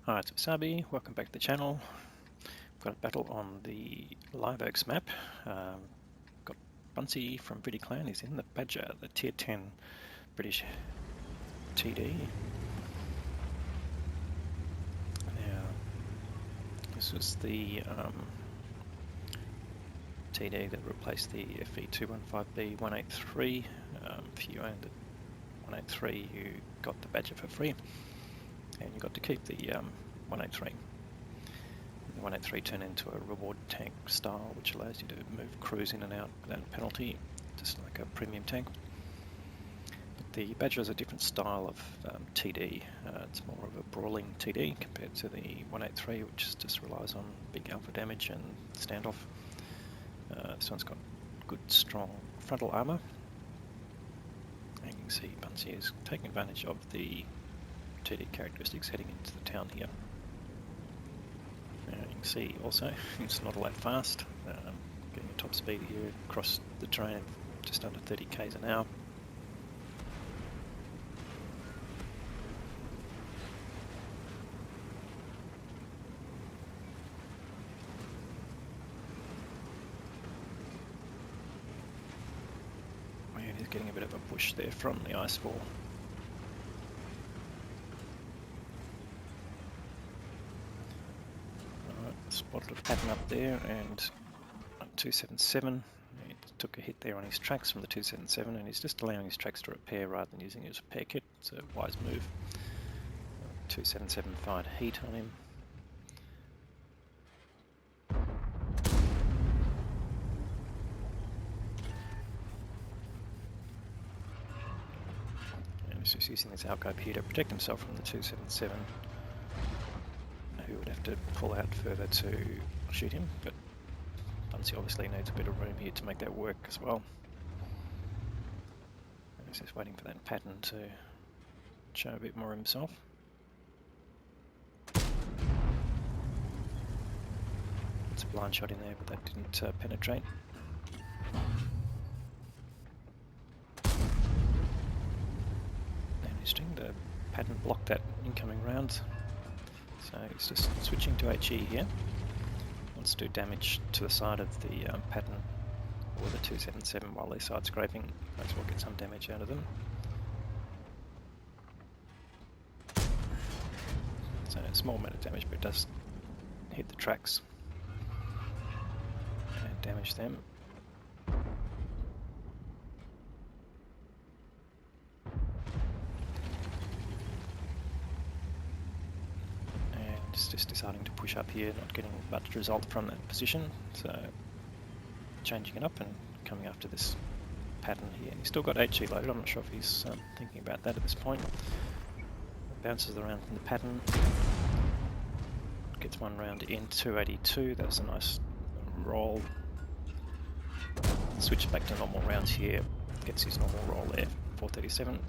Hi, it's Wasabi. Welcome back to the channel. We've got a battle on the Live Oaks map. Got Buncey from British Clan. He's in the Badger, the Tier 10 British TD. Now, this was the TD that replaced the FE215B183. If you owned the 183, you got the Badger for free, and you got to keep the 183. The 183 turned into a reward tank style, which allows you to move crews in and out without a penalty, just like a premium tank. But the Badger is a different style of TD. It's more of a brawling TD compared to the 183, which just relies on big alpha damage and standoff. This one's got good, strong frontal armour. And you can see Buncey is taking advantage of the TD characteristics heading into the town here. You can see also it's not all that fast, getting a top speed here across the terrain of just under 30 k's an hour. And he's getting a bit of a push there from the icefall. Spotted a pattern up there, and 277, he took a hit there on his tracks from the 277, and he's just allowing his tracks to repair rather than using his repair kit. It's a wise move. 277 fired heat on him. And he's just using this alcove here to protect himself from the 277. Who would have to pull out further to shoot him, but Buncey obviously needs a bit of room here to make that work as well. He's just waiting for that pattern to show a bit more of himself. It's a blind shot in there, but that didn't penetrate. And interesting, the pattern blocked that incoming round. So he's just switching to HE here. Wants to do damage to the side of the pattern or the 277 while they're side scraping. Might as well get some damage out of them. So a small amount of damage, but it does hit the tracks and damage them. Just deciding to push up here, not getting much result from that position, so changing it up and coming after this pattern here. And he's still got HE loaded. I'm not sure if he's thinking about that at this point. Bounces around from the pattern, gets one round in 282. That was a nice roll. Switches back to normal rounds here, gets his normal roll there, 437.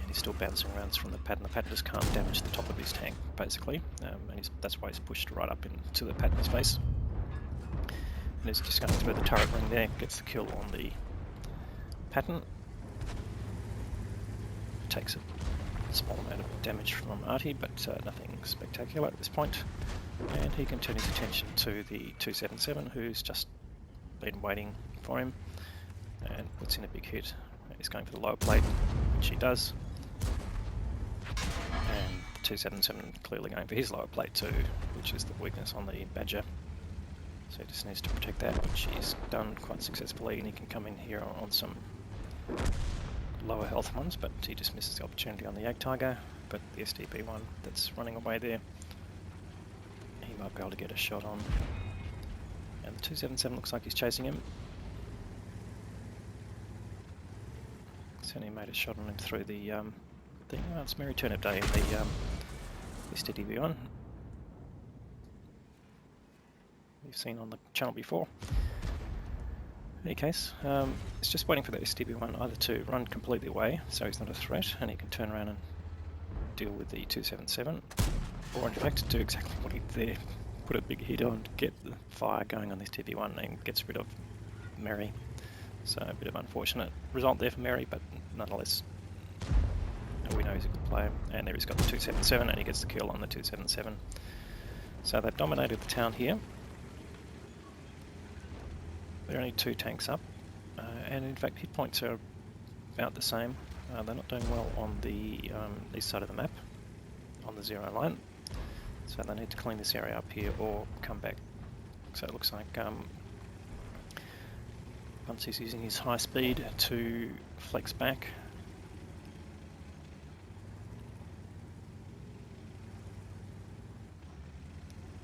He's still bouncing rounds from the pattern. The pattern just can't damage the top of his tank, basically, and that's why he's pushed right up into the pattern's face. And he's just going through the turret ring there, gets the kill on the pattern. Takes a small amount of damage from Artie, but nothing spectacular at this point. And he can turn his attention to the 277, who's just been waiting for him, and puts in a big hit. He's going for the lower plate, which he does. And 277 clearly going for his lower plate too, which is the weakness on the Badger. So he just needs to protect that, which he's done quite successfully, and he can come in here on some lower health ones, but he just misses the opportunity on the Yak Tiger. But the STB one that's running away there, he might be able to get a shot on. And the 277 looks like he's chasing him. Certainly made a shot on him through the thing. Well, it's Merry Turnip Day in the STB1. We've seen on the channel before. In any case, it's just waiting for the STB1 either to run completely away, so he's not a threat, and he can turn around and deal with the 277, or in fact do exactly what he did there, put a big hit on, get the fire going on this STB1, and gets rid of Merry. So a bit of unfortunate result there for Merry, but nonetheless we know he's a good player. And there he's got the 277, and he gets the kill on the 277. So they've dominated the town here. There are only 2 tanks up, and in fact hit points are about the same. They're not doing well on the east side of the map, on the 0 line. So they need to clean this area up here or come back. So it looks like Buncey's using his high speed to flex back.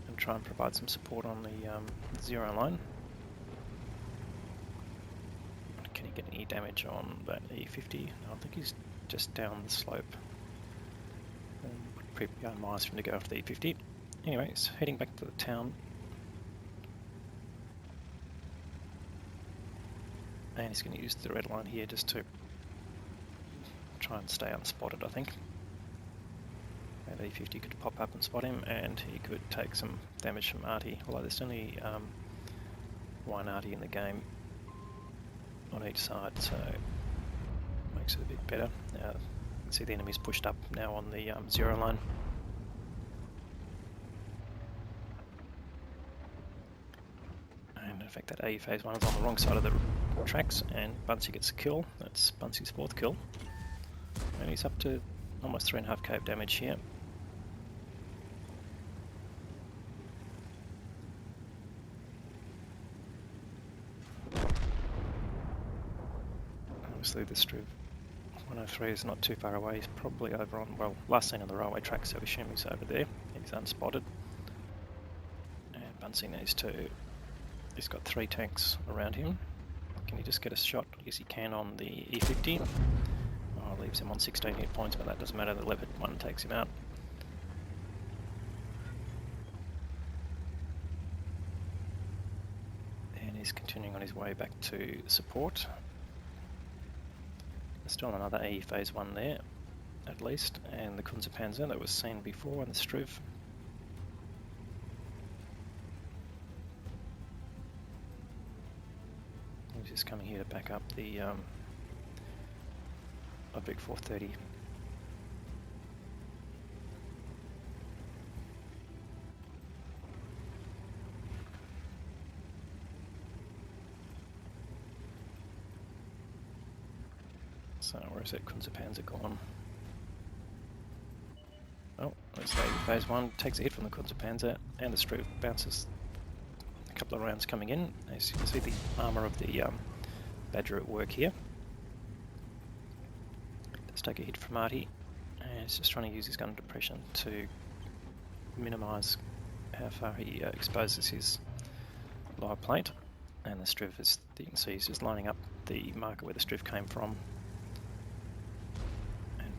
And try and provide some support on the 0 line. Can he get any damage on that E50? No, I think he's just down the slope. Would be unwise for him to go after the E50. Anyway, he's heading back to the town. And he's going to use the red line here just to try and stay unspotted, I think. And E50 could pop up and spot him, and he could take some damage from Artie. Although there's only one Artie in the game on each side, so makes it a bit better. You can see the enemy's pushed up now on the 0 line. And in fact that AE phase 1 is on the wrong side of the tracks, and Buncey gets a kill. That's Buncey's 4th kill. And he's up to almost 3.5k of damage here. Obviously the Striv 103 is not too far away. He's probably over on, well, last seen on the railway track, so we assume he's over there. He's unspotted. And Buncey needs to... He's got 3 tanks around him. Can he just get a shot? Yes, he can on the E50. Oh, leaves him on 16 hit points, but that doesn't matter. The leopard one takes him out. And he's continuing on his way back to support. There's still another AE phase 1 there, at least, and the Kunze-Panzer that was seen before, and the Striv. He's just coming here to back up the Big 430. So where is that Kunze-Panzer gone? Oh, let's say phase 1 takes a hit from the Kunze-Panzer, and the Striv bounces a couple of rounds coming in. As you can see, the armour of the Badger at work here. Let's take a hit from Artie, and he's just trying to use his gun depression to minimise how far he exposes his lower plate. And the Striv, as you can see, is just lining up the marker where the Striv came from,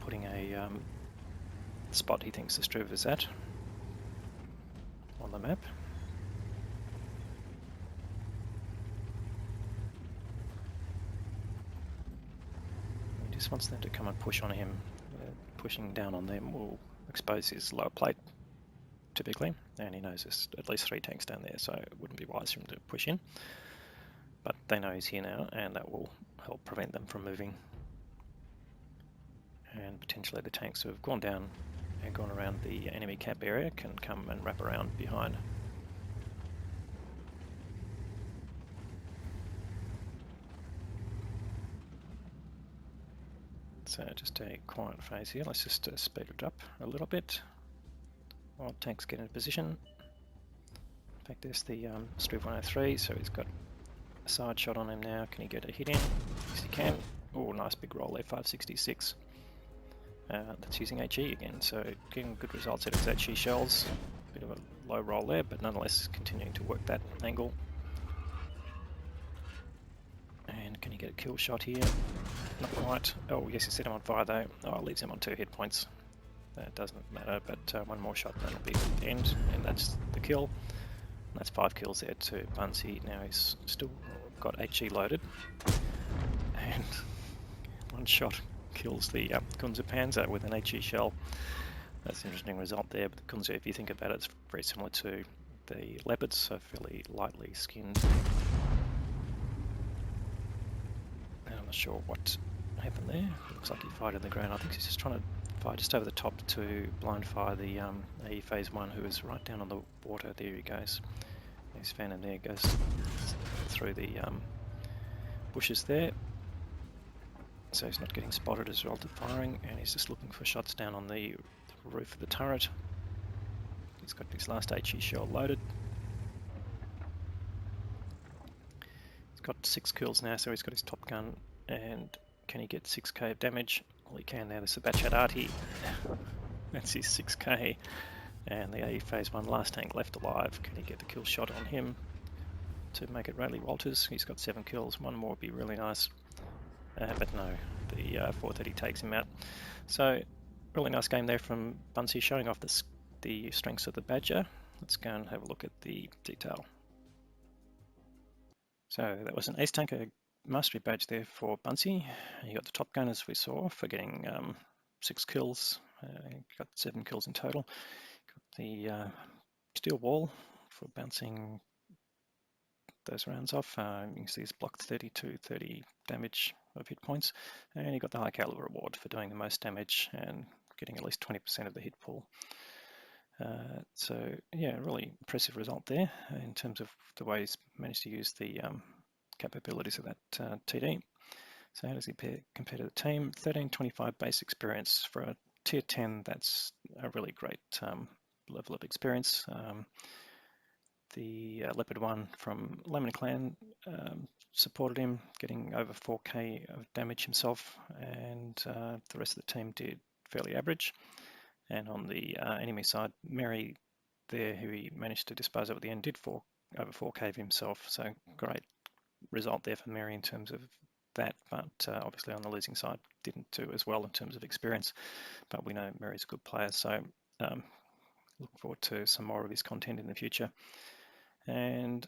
putting a spot he thinks the Striv is at on the map. He just wants them to come and push on him. Pushing down on them will expose his lower plate, typically, and he knows there's at least 3 tanks down there, so it wouldn't be wise for him to push in. But they know he's here now, and that will help prevent them from moving. And potentially the tanks who have gone down and gone around the enemy camp area can come and wrap around behind. So just a quiet phase here. Let's just speed it up a little bit while tanks get into position. In fact, there's the Striv 103, so he's got a side shot on him now. Can he get a hit in? Yes, he can. Oh, nice big roll there, 566. That's using HE again, so getting good results out of his HE shells. Bit of a low roll there, but nonetheless continuing to work that angle. And can he get a kill shot here? Not quite. Oh yes, he set him on fire though. Oh, it leaves him on 2 hit points. That doesn't matter, but one more shot then will be the end, and that's the kill. And that's 5 kills there to Buncey. Now he's still got HE loaded, and 1 shot kills the Kunze-Panzer with an HE shell. That's an interesting result there, but the Kunze, if you think about it, it's very similar to the Leopards, so fairly lightly skinned. And I'm not sure what happened there. Looks like he fired in the ground. I think he's just trying to fire just over the top to blind fire the AE Phase 1, who is right down on the water. There he goes. He's fanning there, goes through the bushes there. So he's not getting spotted as a result of firing, and he's just looking for shots down on the roof of the turret. He's got his last HE shell loaded. He's got 6 kills now, so he's got his top gun, and can he get 6k of damage? Well, he can now. There's the BADATTANKING. That's his 6k. And the AE Phase 1 last tank left alive. Can he get the kill shot on him to make it Rayleigh Walters? He's got 7 kills. One more would be really nice. But no, the 430 takes him out. So, really nice game there from Buncey, showing off the strengths of the Badger. Let's go and have a look at the detail. So that was an Ace Tanker Mastery badge there for Buncey. He got the top gun, as we saw, for getting 6 kills. He got 7 kills in total. Got the steel wall for bouncing those rounds off. You can see he's blocked 30 damage of hit points, and he got the high caliber award for doing the most damage and getting at least 20% of the hit pool. So yeah, really impressive result there in terms of the way he's managed to use the capabilities of that TD. So how does he compare to the team? 1325 base experience for a tier 10. That's a really great level of experience. The Leopard 1 from Lemon Clan supported him, getting over 4k of damage himself, and the rest of the team did fairly average. And on the enemy side, Mary there, who he managed to dispose of at the end, did over 4k of himself. So great result there for Mary in terms of that, but obviously on the losing side didn't do as well in terms of experience. But we know Mary's a good player, so looking forward to some more of his content in the future. And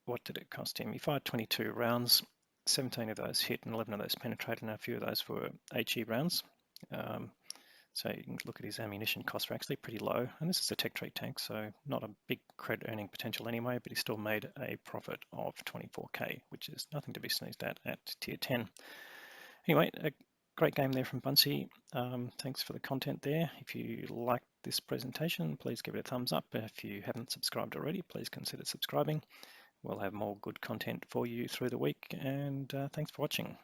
what did it cost him? He fired 22 rounds, 17 of those hit and 11 of those penetrated, and a few of those were HE rounds. So you can look at his ammunition costs are actually pretty low, and this is a tech tree tank, so not a big credit earning potential anyway, but he still made a profit of 24k, which is nothing to be sneezed at tier 10. Anyway, a great game there from Buncey. Thanks for the content there. If you liked this presentation, please give it a thumbs up. If you haven't subscribed already, please consider subscribing. We'll have more good content for you through the week, and thanks for watching.